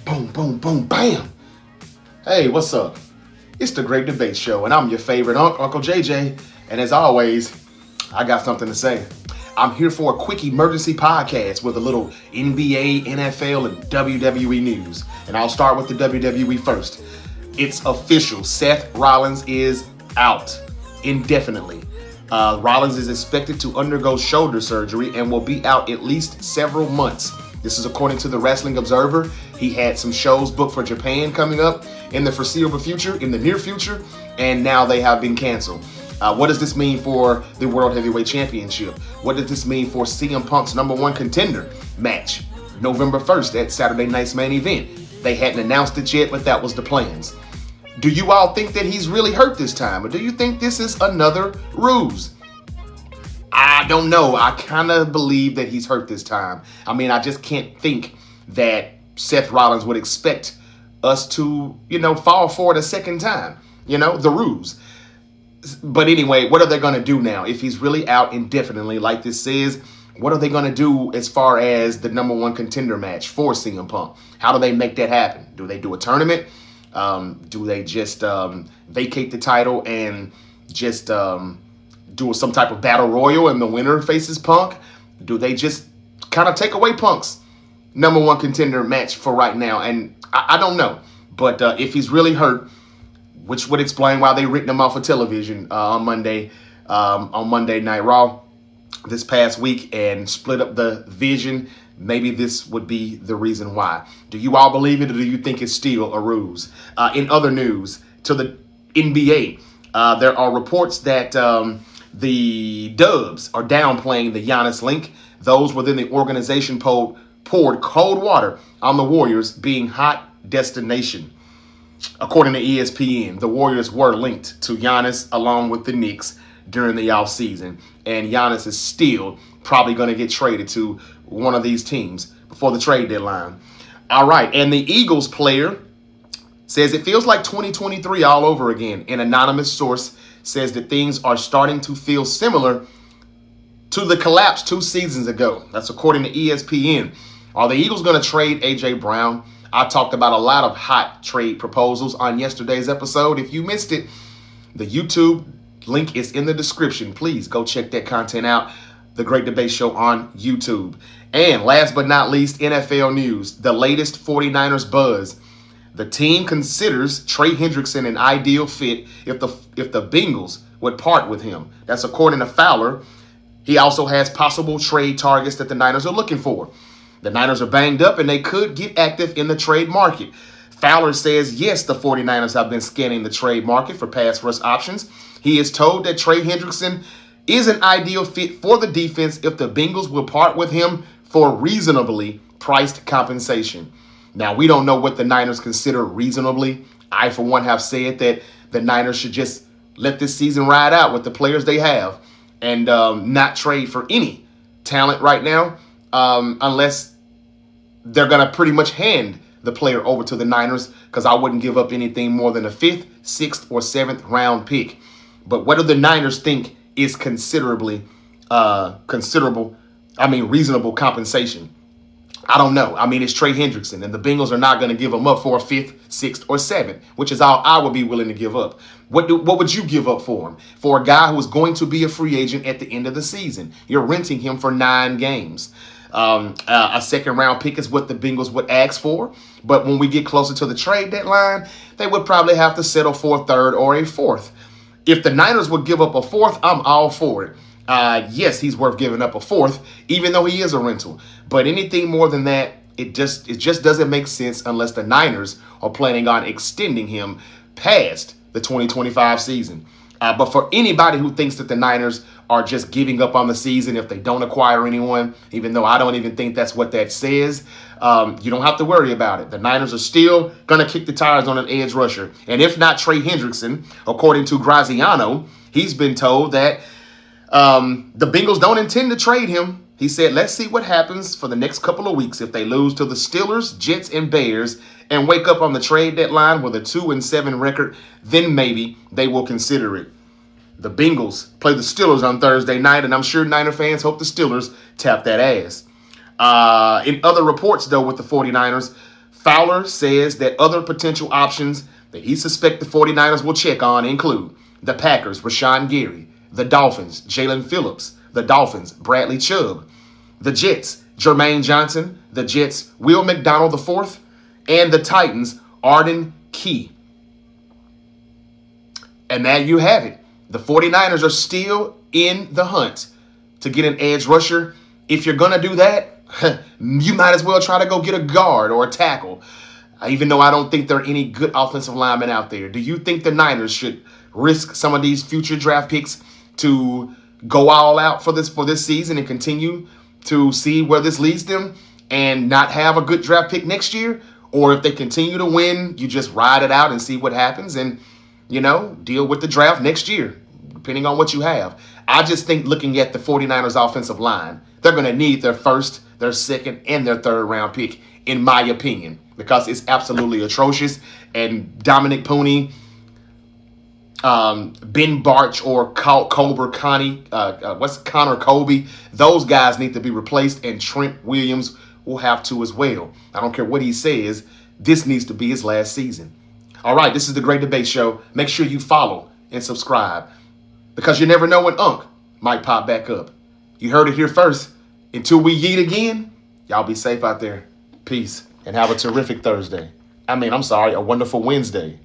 Boom, boom, boom, bam. Hey, what's up? It's the Great Debate Show, and I'm your favorite Uncle JJ. And as always, I got something to say. I'm here for a quick emergency podcast with a little NBA, NFL, and WWE news. And I'll start with the WWE first. It's official. Seth Rollins is out indefinitely. Rollins is expected to undergo shoulder surgery and will be out at least several months. This is according to the Wrestling Observer. He had some shows booked for Japan coming up in the foreseeable future, in the near future, and now they have been canceled. What does this mean for the World Heavyweight Championship? What does this mean for CM Punk's #1 contender match, November 1st at Saturday Night's Main Event? They hadn't announced it yet, but that was the plans. Do you all think that he's really hurt this time, or do you think this is another ruse? I don't know. I kind of believe that he's hurt this time. I mean, I just can't think that Seth Rollins would expect us to, fall for it a second time. The ruse. But anyway, what are they going to do now? If he's really out indefinitely, like this says, what are they going to do as far as the #1 contender match for CM Punk? How do they make that happen? Do they do a tournament? Do they just vacate the title and just do some type of battle royal and the winner faces Punk? Do they just kind of take away Punk's #1 contender match for right now? And I don't know. But if he's really hurt, which would explain why they written him off of television on Monday Night Raw this past week and split up the vision, maybe this would be the reason why. Do you all believe it, or do you think it's still a ruse? In other news, to the NBA, there are reports that the Dubs are downplaying the Giannis link. Those within the organization poured cold water on the Warriors being hot destination. According to ESPN, the Warriors were linked to Giannis along with the Knicks during the offseason. And Giannis is still probably going to get traded to one of these teams before the trade deadline. All right. And the Eagles player says it feels like 2023 all over again. An anonymous source says that things are starting to feel similar to the collapse 2 seasons ago. That's according to ESPN. Are the Eagles going to trade A.J. Brown? I talked about a lot of hot trade proposals on yesterday's episode. If you missed it, the YouTube link is in the description. Please go check that content out. The Great Debate Show on YouTube. And last but not least, NFL news. The latest 49ers buzz. The team considers Trey Hendrickson an ideal fit if the Bengals would part with him. That's according to Fowler. He also has possible trade targets that the Niners are looking for. The Niners are banged up and they could get active in the trade market. Fowler says, yes, the 49ers have been scanning the trade market for pass rush options. He is told that Trey Hendrickson is an ideal fit for the defense if the Bengals will part with him for reasonably priced compensation. Now, we don't know what the Niners consider reasonably. I, for one, have said that the Niners should just let this season ride out with the players they have and not trade for any talent right now unless they're going to pretty much hand the player over to the Niners, because I wouldn't give up anything more than a 5th, 6th, or 7th round pick. But what do the Niners think is reasonable compensation? I don't know. I mean, it's Trey Hendrickson, and the Bengals are not going to give him up for a 5th, 6th, or 7th, which is all I would be willing to give up. What would you give up for him? For a guy who is going to be a free agent at the end of the season. You're renting him for 9 games. A 2nd round pick is what the Bengals would ask for. But when we get closer to the trade deadline, they would probably have to settle for a 3rd or a 4th. If the Niners would give up a 4th, I'm all for it. Yes, he's worth giving up a 4th, even though he is a rental. But anything more than that, it just doesn't make sense unless the Niners are planning on extending him past the 2025 season. But for anybody who thinks that the Niners are just giving up on the season if they don't acquire anyone, even though I don't even think that's what that says, you don't have to worry about it. The Niners are still going to kick the tires on an edge rusher. And if not Trey Hendrickson, according to Graziano, he's been told that the Bengals don't intend to trade him. He said, let's see what happens for the next couple of weeks. If they lose to the Steelers, Jets, and Bears and wake up on the trade deadline with a 2-7 record, then maybe they will consider it. The Bengals play the Steelers on Thursday night, and I'm sure Niner fans hope the Steelers tap that ass. In other reports, though, with the 49ers, Fowler says that other potential options that he suspects the 49ers will check on include the Packers, Rashawn Gary, the Dolphins, Jalen Phillips, the Dolphins, Bradley Chubb, the Jets, Jermaine Johnson, the Jets, Will McDonald IV, and the Titans, Arden Key. And there you have it. The 49ers are still in the hunt to get an edge rusher. If you're going to do that, you might as well try to go get a guard or a tackle. Even though I don't think there are any good offensive linemen out there. Do you think the Niners should risk some of these future draft picks to go all out for this season and continue to see where this leads them and not have a good draft pick next year? Or if they continue to win, you just ride it out and see what happens and, deal with the draft next year, depending on what you have. I just think looking at the 49ers offensive line, they're going to need their first, their second, and their third round pick, in my opinion, because it's absolutely atrocious. And Dominic Pooney, Ben Barch, or Connor Colby, those guys need to be replaced, and Trent Williams will have to as well. I don't care what he says. This needs to be his last season. All right, this is the Great Debate Show. Make sure you follow and subscribe, because you never know when Unc might pop back up. You heard it here first. Until we yeet again, y'all be safe out there. Peace, and have a terrific Thursday. A wonderful Wednesday.